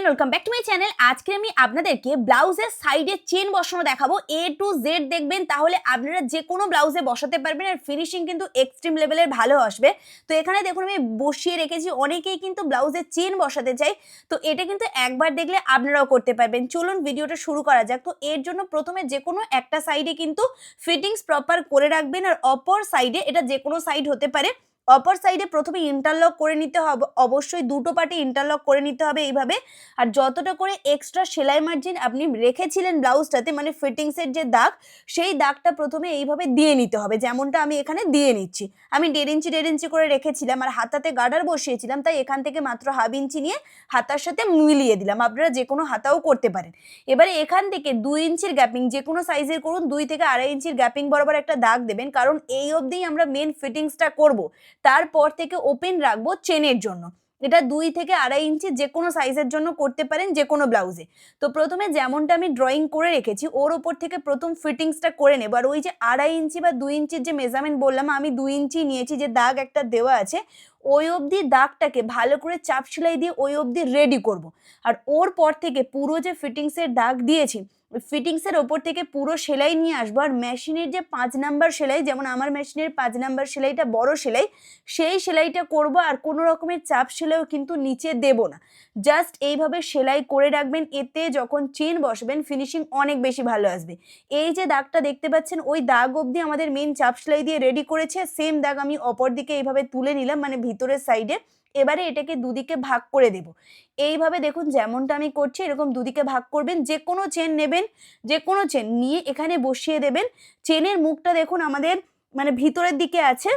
Everyone, welcome back to my channel. আজকে আমি আপনাদেরকে ব্লাউজের সাইডে চেন বসানো দেখাবো। এ টু জেড দেখবেন, তাহলে আপনারা যে কোনো ব্লাউজে বসাতে পারবেন আর ফিনিশিং কিন্তু এক্সট্রিম লেভেলের ভালো আসবে। তো এখানে দেখুন আমি বসিয়ে রেখেছি। অনেকেই কিন্তু ব্লাউজে চেন বসাতে চাই, তো এটা কিন্তু একবার দেখলে আপনারাও করতে পারবেন। চলুন ভিডিওটা শুরু করা যাক। তো এর জন্য প্রথমে যে কোনো একটা সাইডে কিন্তু ফিটিংস প্রপার করে রাখবেন, আর অপর সাইডে, এটা যে কোনো সাইড হতে পারে, অপর সাইডে প্রথমে ইন্টারলক করে নিতে হবে। অবশ্যই দুটো পার্টে ইন্টারলক করে নিতে হবে এইভাবে। আর যতটা করে এক্সট্রা সেলাই মার্জিন আপনি রেখেছিলেন ব্লাউজটাতে, মানে ফিটিংসের যে দাগ, সেই দাগটা প্রথমে এইভাবে দিয়ে নিতে হবে, যেমনটা আমি এখানে দিয়ে নিচ্ছি। আমি 1.5 ইঞ্চি করে রেখেছিলাম আর হাতাতে গার্ডার বসিয়েছিলাম, তাই এখান থেকে মাত্র 1/2 ইঞ্চি নিয়ে হাতার সাথে মিলিয়ে দিলাম। আপনারা যে কোনো হাতাও করতে পারেন। এবারে এখান থেকে 2 ইঞ্চির গ্যাপিং, যে কোনো সাইজের করুন, 2 থেকে 2.5 ইঞ্চির গ্যাপিং বরাবর একটা দাগ দেবেন, কারণ এই অবধিই আমরা মেন ফিটিংসটা করব। তারপর থেকে ওপেন রাখবো চেনের জন্য। এটা 2 থেকে 2.5 ইঞ্চি যে কোনো সাইজের জন্য করতে পারেন, যে কোনো ব্লাউজে। তো প্রথমে যেমনটা আমি ড্রয়িং করে রেখেছি, ওর ওপর থেকে প্রথম ফিটিংসটা করে নেব। আর ওই যে 2.5 ইঞ্চি বা 2 ইঞ্চির যে মেজারমেন্ট বললাম, আমি 2 ইঞ্চি নিয়েছি, যে দাগ একটা দেওয়া আছে ওই অবধি দাগটাকে ভালো করে চাপ সেলাই দিয়ে ওই অবধি রেডি করব। আর ওর পর থেকে পুরো যে ফিটিংসের দাগ দিয়েছি, ফিটিংসের ওপর থেকে পুরো সেলাই নিয়ে আসবো। আর মেশিনের যে 5 নাম্বার সেলাই, যেমন আমার মেশিনের 5 নাম্বার সেলাইটা বড় সেলাই, সেই সেলাইটা করব। আর কোনো রকমের চাপ সেলাইও কিন্তু নিচে দেব না, জাস্ট এইভাবে সেলাই করে রাখবেন। এতে যখন চেন বসবেন ফিনিশিং অনেক বেশি ভালো আসবে। এই যে দাগটা দেখতে পাচ্ছেন, ওই দাগ অবধি আমাদের মেন চাপ সেলাই দিয়ে রেডি করেছে। সেম দাগ আমি অপর দিকে এইভাবে তুলে নিলাম, মানে ভিতরের সাইডে। এবারে এটাকে দুদিকে ভাগ করে দেব। এইভাবে দেখুন যেমনটা আমি করছি, এরকম দুদিকে ভাগ করবেন। যে কোনো চেন নেবেন, যে কোনো চেন নিয়ে এখানে বসিয়ে দেবেন। চেনের মুখটা দেখুন আমাদের মানে ভিতরের দিকে আছে,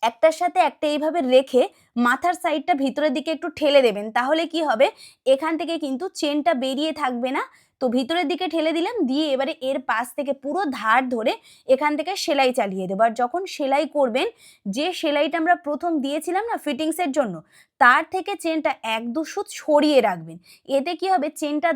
একটার সাথে একটা এইভাবে রেখে মাথার সাইডটা ভিতরের দিকে একটু ঠেলে দেবেন। তাহলে কি হবে, এখান থেকে কিন্তু চেনটা বেরিয়ে থাকবে না। তো ভিতরের দিকে ঠেলে দিলাম, দিয়ে এবারে এর পাশ থেকে পুরো ধার ধরে এখান থেকে সেলাই চালিয়ে দেবো। আর যখন সেলাই করবেন, যে সেলাইটা আমরা প্রথম দিয়েছিলাম না ফিটিংসের জন্য, তার থেকে চেনটা 1-2 সুত সরিয়ে রাখবেন। এতে কি হবে, চেনটা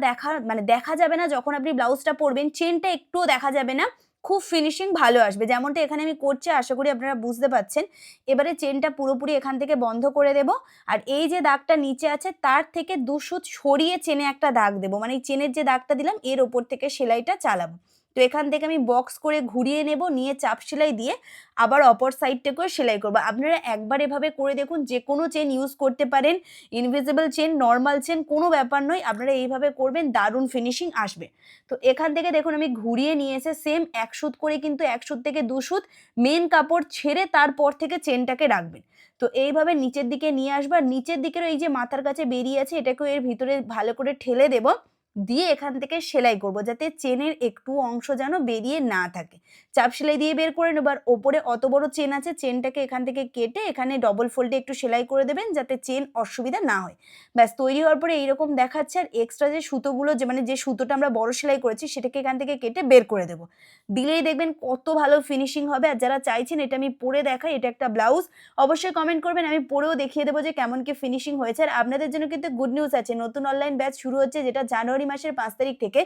দেখা যাবে না। যখন আপনি ব্লাউজটা পরবেন চেনটা একটুও দেখা যাবে না, খুব ফিনিশিং ভালো আসবে। যেমনটা এখানে আমি করছি, আশা করি আপনারা বুঝতে পারছেন। এবারে চেনটা পুরোপুরি এখান থেকে বন্ধ করে দেব। আর এই যে দাগটা নিচে আছে, তার থেকে 2 সুত সরিয়ে চেনে একটা দাগ দেব, মানে এই চেনের যে দাগটা দিলাম এর ওপর থেকে সেলাইটা চালাবো। তো এখান থেকে আমি বক্স করে ঘুরিয়ে নেব, নিয়ে চাপ সেলাই দিয়ে আবার অপর সাইডটাকেও সেলাই করব। আপনারা একবার এভাবে করে দেখুন, যে কোনো চেন ইউজ করতে পারেন, ইনভিজিবল চেন, নর্মাল চেন, কোনো ব্যাপার নয়। আপনারা এইভাবে করবেন, দারুণ ফিনিশিং আসবে। তো এখান থেকে দেখুন আমি ঘুরিয়ে নিয়ে এসে সেম 1 সুত করে, কিন্তু 1 সুত থেকে 2 সুত মেন কাপড় ছেড়ে তারপর থেকে চেনটাকে রাখবেন। তো এইভাবে নিচের দিকে নিয়ে আসবার, নিচের দিকের এই যে মাথার কাছে বেরিয়ে আছে, এটাকেও এর ভিতরে ভালো করে ঠেলে দেব, দিয়ে এখান থেকে সেলাই করব, যাতে চেনের একটু অংশ যেন বেরিয়ে না থাকে। চাপ সেলাই দিয়ে বের করে নেবার। ওপরে অত বড় চেন আছে, চেনটাকে এখান থেকে কেটে এখানে ডবল ফোল্ডে একটু সেলাই করে দেবেন, যাতে চেন অসুবিধা না হয়। ব্যাস, তৈরি হওয়ার পরে এইরকম দেখাচ্ছে। আর এক্সট্রা যে সুতোগুলো, যে সুতোটা আমরা বড় সেলাই করেছি, সেটাকে এখান থেকে কেটে বের করে দেবো। দিলেই দেখবেন কত ভালো ফিনিশিং হবে। আর যারা চাইছেন এটা আমি পরে দেখাই, এটা একটা ব্লাউজ, অবশ্যই কমেন্ট করবেন, আমি পরেও দেখিয়ে দেবো যে কেমন কি ফিনিশিং হয়েছে। আর আপনাদের জন্য কিন্তু গুড নিউজ আছে, নতুন অনলাইন ব্যাচ শুরু হচ্ছে, যেটা জানুয়ারি মাসের 5 তারিখ থেকে।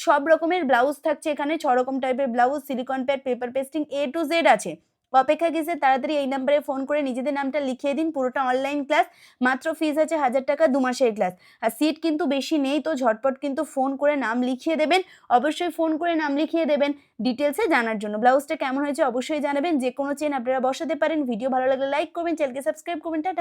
সব রকমের ব্লাউজ থাকছে এখানে, 6 রকম টাইপের blouse, silicon pad, paper pasting, A to Z আছে। অপেক্ষা কিসে, তাড়াতাড়ি এই নাম্বারে ফোন করে নিজেদের নামটা লিখিয়ে দিন। পুরোটা অনলাইন ক্লাস, মাত্র ফিস আছে 1000 টাকা, 2 মাসের ক্লাস। আর সিট কিন্তু বেশি নেই, তো ঝটপট কিন্তু ফোন করে নাম লিখিয়ে দেবেন। অবশ্যই ফোন করে নাম লিখিয়ে দেবেন ডিটেলসে জানার জন্য। ব্লাউজটা কেমন হয়েছে অবশ্যই জানাবেন। যে কোনো চেন আপনারা বসাতে পারেন। ভিডিও ভালো লাগলে লাইক করবেন, চ্যানেলকে সাবস্ক্রাইব করবেন। টাটা।